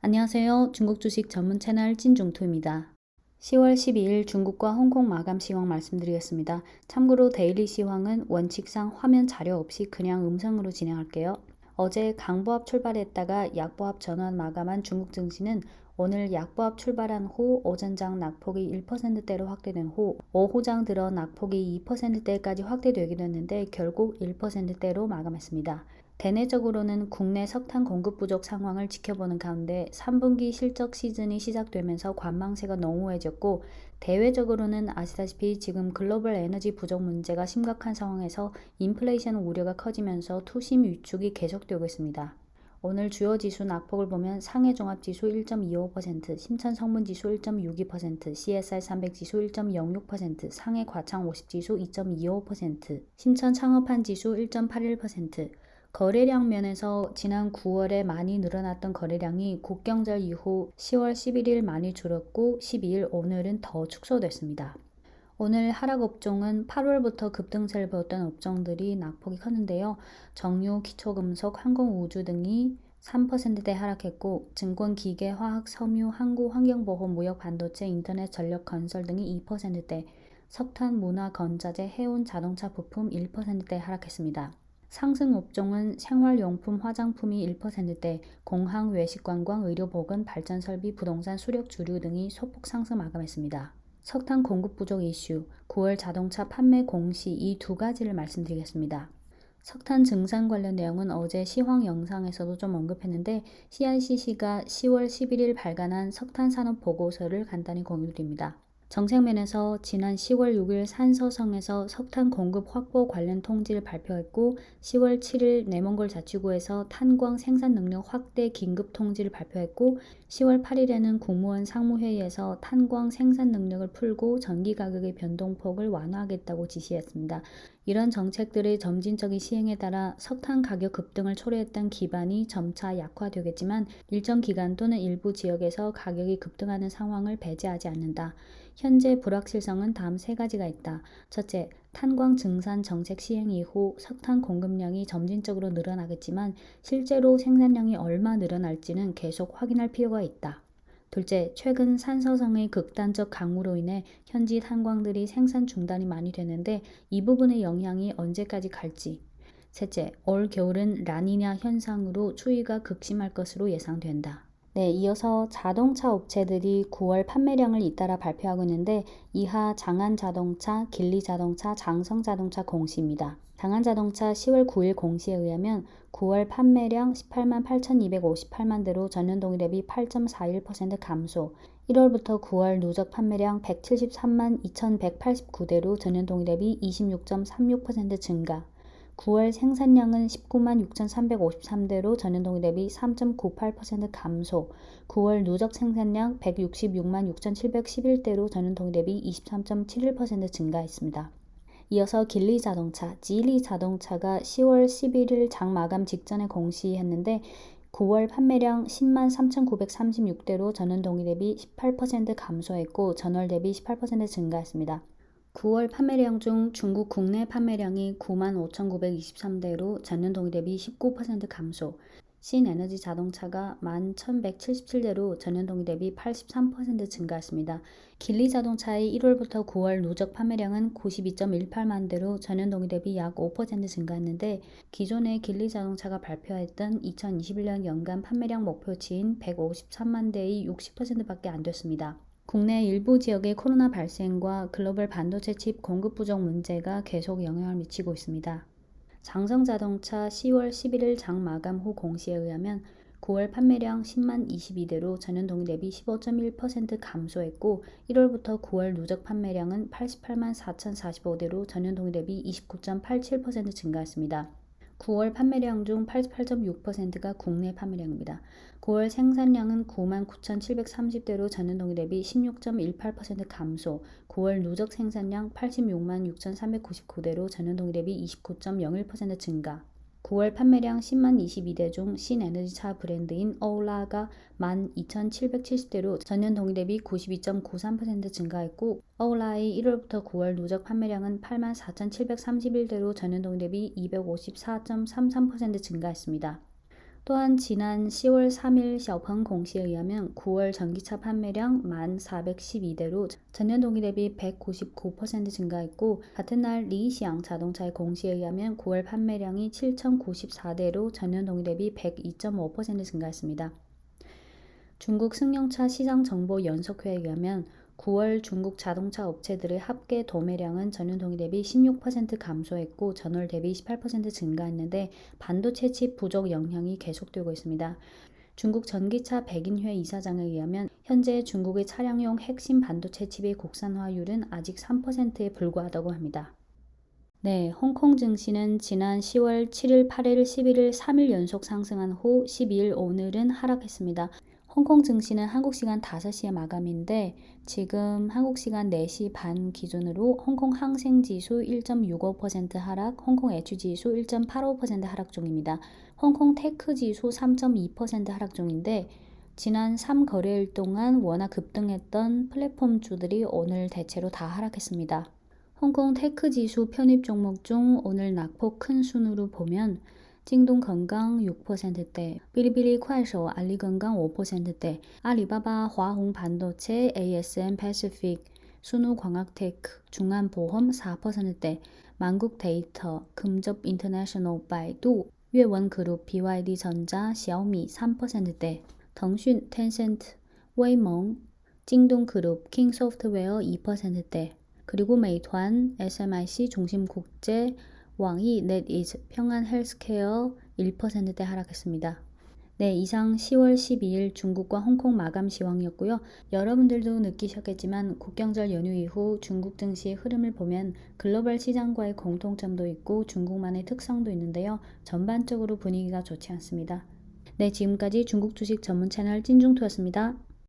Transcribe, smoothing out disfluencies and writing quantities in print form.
안녕하세요. 중국 주식 전문 채널 찐중투입니다. 10월 12일 중국과 홍콩 마감 시황 말씀드리겠습니다. 참고로 데일리 시황은 원칙상 화면 자료 없이 그냥 음성으로 진행할게요. 어제 강보합 출발했다가 약보합 전환 마감한 중국 증시는 오늘 약보합 출발한 후 오전장 낙폭이 1%대로 확대된 후 오후장 들어 낙폭이 2%대까지 확대되기도 했는데 결국 1%대로 마감했습니다. 대내적으로는 국내 석탄 공급 부족 상황을 지켜보는 가운데 3분기 실적 시즌이 시작되면서 관망세가 농후해졌고, 대외적으로는 아시다시피 지금 글로벌 에너지 부족 문제가 심각한 상황에서 인플레이션 우려가 커지면서 투심 위축이 계속되고 있습니다. 오늘 주요 지수 낙폭을 보면 상해 종합지수 1.25%, 심천 성분지수 1.62%, CSI 300지수 1.06%, 상해 과창 50지수 2.25%, 심천 창업한 지수 1.81%, 거래량 면에서 지난 9월에 많이 늘어났던 거래량이 국경절 이후 10월 11일 많이 줄었고 12일 오늘은 더 축소됐습니다. 오늘 하락 업종은 8월부터 급등세를 보였던 업종들이 낙폭이 컸는데요. 정유, 기초금속, 항공우주 등이 3%대 하락했고, 증권, 기계, 화학, 섬유, 항구, 환경보호, 무역, 반도체, 인터넷, 전력, 건설 등이 2%대, 석탄, 문화, 건자재, 해운, 자동차, 부품 1%대 하락했습니다. 상승 업종은 생활용품, 화장품이 1%대, 공항, 외식관광, 의료보건, 발전설비, 부동산, 수력, 주류 등이 소폭 상승 마감했습니다. 석탄 공급 부족 이슈, 9월 자동차 판매 공시 이 두 가지를 말씀드리겠습니다. 석탄 증산 관련 내용은 어제 시황 영상에서도 좀 언급했는데, CICC가 10월 11일 발간한 석탄 산업 보고서를 간단히 공유드립니다. 정책면에서 지난 10월 6일 산서성에서 석탄 공급 확보 관련 통지를 발표했고, 10월 7일 내몽골 자치구에서 탄광 생산 능력 확대 긴급 통지를 발표했고, 10월 8일에는 국무원 상무회의에서 탄광 생산 능력을 풀고 전기 가격의 변동폭을 완화하겠다고 지시했습니다. 이런 정책들의 점진적인 시행에 따라 석탄 가격 급등을 초래했던 기반이 점차 약화되겠지만, 일정 기간 또는 일부 지역에서 가격이 급등하는 상황을 배제하지 않는다. 현재 불확실성은 다음 세 가지가 있다. 첫째, 탄광 증산 정책 시행 이후 석탄 공급량이 점진적으로 늘어나겠지만 실제로 생산량이 얼마 늘어날지는 계속 확인할 필요가 있다. 둘째, 최근 산서성의 극단적 강우로 인해 현지 탄광들이 생산 중단이 많이 되는데 이 부분의 영향이 언제까지 갈지. 셋째, 올 겨울은 라니냐 현상으로 추위가 극심할 것으로 예상된다. 네, 이어서 자동차 업체들이 9월 판매량을 잇따라 발표하고 있는데, 이하 장안자동차, 길리자동차, 장성자동차 공시입니다. 장안자동차 10월 9일 공시에 의하면 9월 판매량 18만 8,258만 대로 전년 동일 대비 8.41% 감소, 1월부터 9월 누적 판매량 173만 2,189대로 전년 동일 대비 26.36% 증가, 9월 생산량은 19만 6,353대로 전년 동일 대비 3.98% 감소, 9월 누적 생산량 166만 6,711대로 전년 동일 대비 23.71% 증가했습니다. 이어서 길리자동차, 지리자동차가 10월 11일 장 마감 직전에 공시했는데 9월 판매량 10만 3,936대로 전년 동일 대비 18% 감소했고 전월 대비 18% 증가했습니다. 9월 판매량 중 중국 국내 판매량이 9만 5,923대로 전년 동기 대비 19% 감소, 신에너지 자동차가 11,177대로 전년 동기 대비 83% 증가했습니다. 길리 자동차의 1월부터 9월 누적 판매량은 92.18만 대로 전년 동기 대비 약 5% 증가했는데, 기존의 길리 자동차가 발표했던 2021년 연간 판매량 목표치인 153만 대의 60%밖에 안 됐습니다. 국내 일부 지역의 코로나 발생과 글로벌 반도체 칩 공급 부족 문제가 계속 영향을 미치고 있습니다. 장성자동차 10월 11일 장 마감 후 공시에 의하면 9월 판매량 10만 22대로 전년 동기 대비 15.1% 감소했고 1월부터 9월 누적 판매량은 88만 4,045대로 전년 동기 대비 29.87% 증가했습니다. 9월 판매량 중 88.6%가 국내 판매량입니다. 9월 생산량은 9만 9,730대로 전년 동기 대비 16.18% 감소, 9월 누적 생산량 86만 6,399대로 전년 동기 대비 29.01% 증가, 9월 판매량 10만 22대 중 신에너지차 브랜드인 어울라가 12,770대로 전년 동기 대비 92.93% 증가했고, 어울라의 1월부터 9월 누적 판매량은 8만 4,731대로 전년 동기 대비 254.33% 증가했습니다. 또한 지난 10월 3일 샤오펑 공시에 의하면 9월 전기차 판매량 1,412대로 전년 동기 대비 199% 증가했고, 같은 날 리시앙 자동차의 공시에 의하면 9월 판매량이 7,094대로 전년 동기 대비 102.5% 증가했습니다. 중국 승용차 시장정보 연석회에 의하면 9월 중국 자동차 업체들의 합계 도매량은 전년 동기 대비 16% 감소했고 전월 대비 18% 증가했는데, 반도체 칩 부족 영향이 계속되고 있습니다. 중국 전기차 백인회 이사장에 의하면 현재 중국의 차량용 핵심 반도체 칩의 국산화율은 아직 3%에 불과하다고 합니다. 네, 홍콩 증시는 지난 10월 7일, 8일, 11일 3일 연속 상승한 후 12일 오늘은 하락했습니다. 홍콩 증시는 한국 시간 5시에 마감인데 지금 한국 시간 4시 반 기준으로 홍콩 항생 지수 1.65% 하락, 홍콩 애추 지수 1.85% 하락 중입니다. 홍콩 테크 지수 3.2% 하락 중인데, 지난 3거래일 동안 워낙 급등했던 플랫폼주들이 오늘 대체로 다 하락했습니다. 홍콩 테크 지수 편입 종목 중 오늘 낙폭 큰 순으로 보면 찡동 건강 6%대, 비리비리 콰이쇼 알리건강 5%대, 알리바바 화홍 반도체 ASM 패시픽, 순우 광학테크, 중안보험 4%대, 만국 데이터, 금접 인터내셔널 바이두,粤文그룹 BYD 전자, 샤오미 3%대,腾讯, 텐센트, 웨이몽, 찡동 그룹, 킹소프트웨어 2%대, 그리고 메이투안, SMIC, 중심국제, 왕이, 넷이즈, 평안헬스케어 1%대 하락했습니다. 네, 이상 10월 12일 중국과 홍콩 마감 시황이었고요. 여러분들도 느끼셨겠지만 국경절 연휴 이후 중국 증시의 흐름을 보면 글로벌 시장과의 공통점도 있고 중국만의 특성도 있는데요. 전반적으로 분위기가 좋지 않습니다. 네, 지금까지 중국 주식 전문 채널 찐중투였습니다.